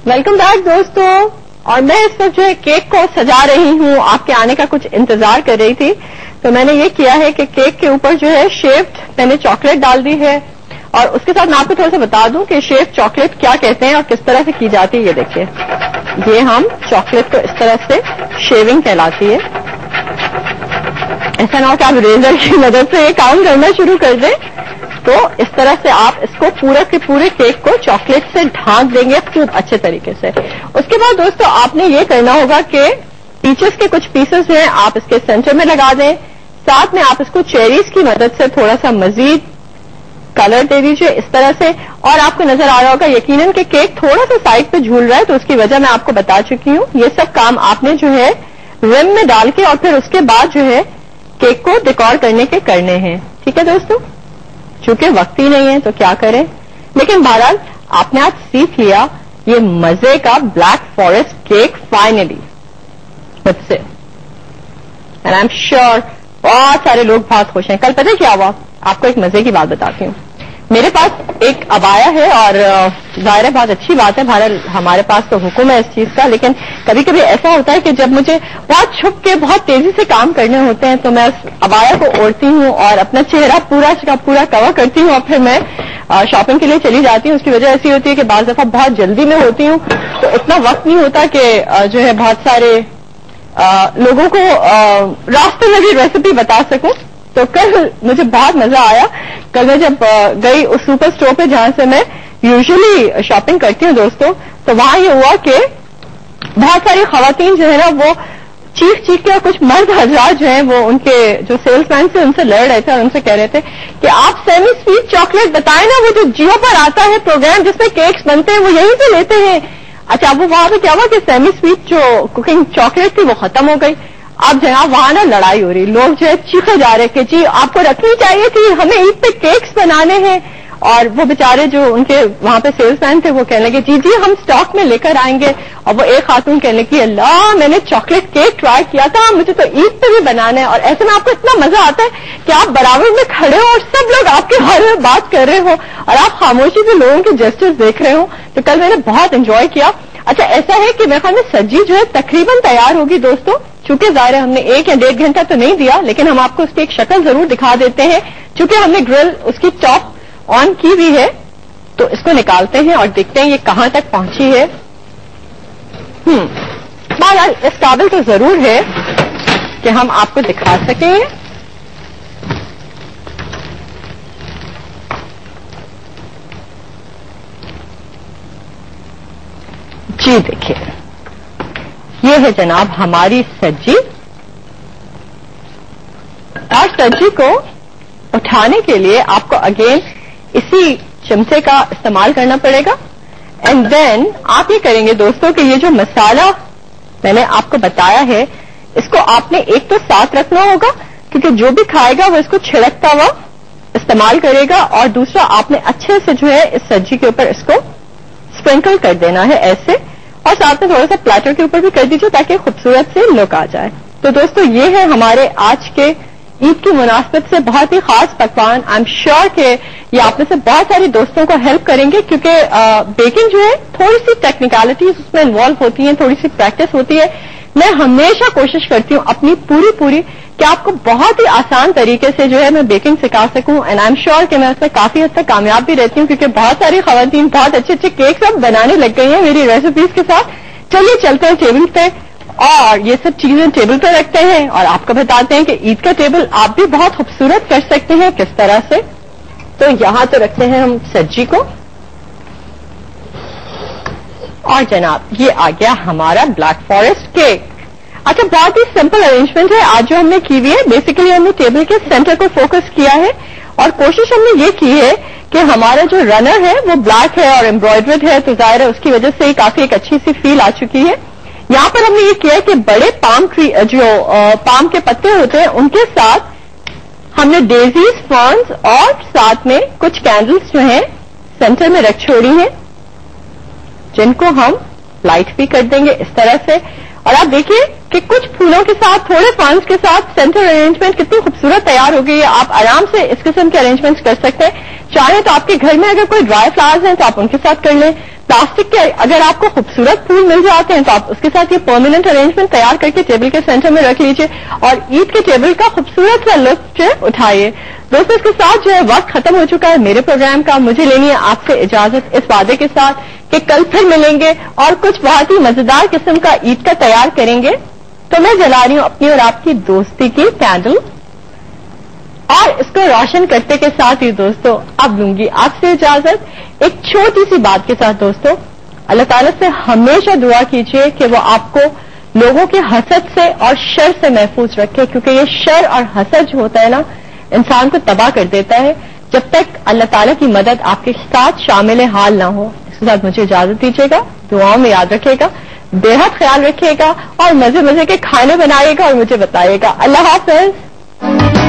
Welcome back दोस्तों। और मैं इस वक्त जो है केक को सजा रही हूँ, आपके आने का कुछ इंतजार कर रही थी, तो मैंने ये किया है कि केक के ऊपर जो है शेव्ड मैंने चॉकलेट डाल दी है। और उसके साथ मैं आपको थोड़ा सा बता दूं कि शेव्ड चॉकलेट क्या कहते हैं और किस तरह से की जाती है। ये देखिए, ये हम चॉकलेट को इस तरह से शेविंग कहलाती है। ऐसा ना हो कि आप रेजर की मदद से ये काम करना शुरू कर दें, तो इस तरह से आप इसको पूरे के पूरे केक को चॉकलेट से ढांक देंगे खूब अच्छे तरीके से। उसके बाद दोस्तों आपने ये करना होगा कि पीचेस के कुछ पीसेस हैं आप इसके सेंटर में लगा दें, साथ में आप इसको चेरीज की मदद से थोड़ा सा मजीद कलर दे दीजिए इस तरह से। और आपको नजर आ रहा होगा यकीनन कि केक थोड़ा सा साइड पे झूल रहा है, तो उसकी वजह मैं आपको बता चुकी हूँ। ये सब काम आपने जो है रिम में डाल के और फिर उसके बाद जो है केक को डेकोर करने के करने हैं। ठीक है दोस्तों, चूंकि वक्त ही नहीं है तो क्या करें, लेकिन बहरहाल आपने आज सीख लिया ये मजे का ब्लैक फॉरेस्ट केक फाइनली मुझसे। एंड आई एम श्योर बहुत सारे लोग बहुत खुश हैं। कल पता है क्या हुआ, आपको एक मजे की बात बताती हूँ। मेरे पास एक अबाया है और जाहिर है बहुत अच्छी बात है, भारत हमारे पास तो हुक्म है इस चीज का, लेकिन कभी कभी ऐसा होता है कि जब मुझे बहुत छुप के बहुत तेजी से काम करने होते हैं तो मैं उस अबाया को ओढ़ती हूँ और अपना चेहरा पूरा का पूरा कवर करती हूँ और फिर मैं शॉपिंग के लिए चली जाती हूँ। उसकी वजह ऐसी होती है कि बाज दफा बहुत जल्दी में होती हूँ तो इतना वक्त नहीं होता कि जो है बहुत सारे लोगों को रास्ते में भी रेसिपी बता सकूं। तो कल मुझे बहुत मजा आया। कल मैं जब गई उस सुपर स्टोर पे जहां से मैं यूजुअली शॉपिंग करती हूँ दोस्तों, तो वहां ये हुआ कि बहुत सारी खवातीन जो है ना वो चीख के और कुछ मर्द हजरात जो है वो उनके जो सेल्समैन से उनसे लड़ रहे थे और उनसे कह रहे थे कि आप सेमी स्वीट चॉकलेट बताए ना, वो जो जियो पर आता है प्रोग्राम जिसमें केक्स बनते हैं वो यहीं से लेते हैं। अच्छा, अब वो वहां पे क्या हुआ कि सेमी स्वीट जो कुकिंग चॉकलेट थी वो खत्म हो गई। अब जनाब वहां ना लड़ाई हो रही, लोग जो है चीखे जा रहे कि जी आपको रखनी चाहिए थी, हमें ईद पे केक्स बनाने हैं। और वो बेचारे जो उनके वहां पे सेल्समैन थे वो कहने लगे जी हम स्टॉक में लेकर आएंगे। और वो एक खातून कहने लगी अल्लाह मैंने चॉकलेट केक ट्राई किया था, मुझे तो ईद पे भी बनाना है। और ऐसे में आपको इतना मजा आता है कि आप बराबर में खड़े हो और सब लोग आपके बारे में बात कर रहे हो और आप खामोशी से लोगों के जेस्चर्स देख रहे हो। तो कल मैंने बहुत एंजॉय किया। अच्छा, ऐसा है कि मेरे ख्याल में सब्जी जो है तकरीबन तैयार होगी दोस्तों, चूंकि ज़ाहिर है हमने 1 या 1.5 घंटा तो नहीं दिया, लेकिन हम आपको उसकी एक शक्ल जरूर दिखा देते हैं। चूंकि हमने ग्रिल उसकी टॉप ऑन की हुई है, तो इसको निकालते हैं और देखते हैं ये कहां तक पहुंची है। बहरहाल इस काबिल तो जरूर है कि हम आपको दिखा सकें। जी देखिए, ये है जनाब हमारी सब्जी। और सब्जी को उठाने के लिए आपको अगेन इसी चमचे का इस्तेमाल करना पड़ेगा। एंड देन आप ये करेंगे दोस्तों कि ये जो मसाला मैंने आपको बताया है इसको आपने एक तो साथ रखना होगा, क्योंकि जो भी खाएगा वो इसको छिड़कता हुआ इस्तेमाल करेगा, और दूसरा आपने अच्छे से जो है इस सब्जी के ऊपर इसको स्प्रिंकल कर देना है ऐसे, और साथ में थोड़ा सा प्लेटर के ऊपर भी कर दीजिए ताकि खूबसूरत से लुक आ जाए। तो दोस्तों ये है हमारे आज के ईद की मुनासबत से बहुत ही खास पकवान। आई एम श्योर कि ये आप में से बहुत सारे दोस्तों को हेल्प करेंगे, क्योंकि बेकिंग जो है थोड़ी सी टेक्निकलिटीज उसमें इन्वॉल्व होती हैं, थोड़ी सी प्रैक्टिस होती है। मैं हमेशा कोशिश करती हूँ अपनी पूरी कि आपको बहुत ही आसान तरीके से जो है मैं बेकिंग सिखा सकूं। एंड आई एम श्योर कि मैं उसमें काफी हद तक कामयाब भी रहती हूँ, क्योंकि बहुत सारी खवातीन बहुत अच्छे केक सब बनाने लग गई हैं मेरी रेसिपीज के साथ। चलिए चलते हैं टेबल पे और ये सब चीजें टेबल पर रखते हैं और आपको बताते हैं कि ईद का टेबल आप भी बहुत खूबसूरत कर सकते हैं किस तरह से। तो यहां तो रखते हैं हम सब्जी को, और जनाब ये आ गया हमारा ब्लैक फॉरेस्ट केक। अच्छा, बहुत ही सिंपल अरेंजमेंट है आज जो हमने की हुई है। बेसिकली हमने टेबल के सेंटर को फोकस किया है और कोशिश हमने ये की है कि हमारा जो रनर है वो ब्लैक है और एम्ब्रॉयडर्ड है, तो जाहिर है उसकी वजह से काफी एक अच्छी सी फील आ चुकी है। यहां पर हमने ये किया है कि बड़े पाम ट्री जो पाम के पत्ते होते हैं उनके साथ हमने डेजीज, फर्न्स और साथ में कुछ कैंडल्स जो हैं सेंटर में रख छोड़ी हैं, जिनको हम लाइट भी कर देंगे इस तरह से। और आप देखिए कि कुछ फूल پھولوں کے ساتھ تھوڑے فنڈز کے ساتھ سینٹر ارینجمنٹ کتنی خوبصورت تیار ہو گئی ہے. آپ آرام سے اس قسم کے ارینجمنٹس کر سکتے ہیں. چاہیں تو آپ کے گھر میں اگر کوئی ڈرائی فلاورز ہیں تو آپ ان کے ساتھ کر لیں. پلاسٹک کے اگر آپ کو خوبصورت پھول مل جاتے ہیں تو آپ اس کے ساتھ یہ پرماننٹ ارینجمنٹ تیار کر کے ٹیبل کے سینٹر میں رکھ لیجیے اور عید کے ٹیبل کا خوبصورت سا لطف اٹھائیے. دوستوں اس کے ساتھ جو ہے وقت ختم ہو چکا ہے میرے پروگرام کا. مجھے لینی ہے آپ سے اجازت اس وعدے کے ساتھ کہ کل پھر ملیں گے اور کچھ بہت ہی مزیدار قسم کا عید کا تیار کریں گے. تو میں جلا رہی ہوں اپنی اور آپ کی دوستی کی کینڈل اور اس کو روشن کرتے کے ساتھ ہی دوستو اب لوں گی آپ سے اجازت ایک چھوٹی سی بات کے ساتھ. دوستو اللہ تعالیٰ سے ہمیشہ دعا کیجیے کہ وہ آپ کو لوگوں کے حسد سے اور شر سے محفوظ رکھے, کیونکہ یہ شر اور حسد جو ہوتا ہے نا انسان کو تباہ کر دیتا ہے. جب تک اللہ تعالیٰ کی مدد آپ کے ساتھ شامل حال نہ ہو. اس کے ساتھ مجھے اجازت دیجیے گا. دعاؤں میں یاد رکھیے گا, بے حد خیال رکھیے گا اور مزے مزے کے کھانے بنائیے گا اور مجھے بتائیے گا. اللہ حافظ.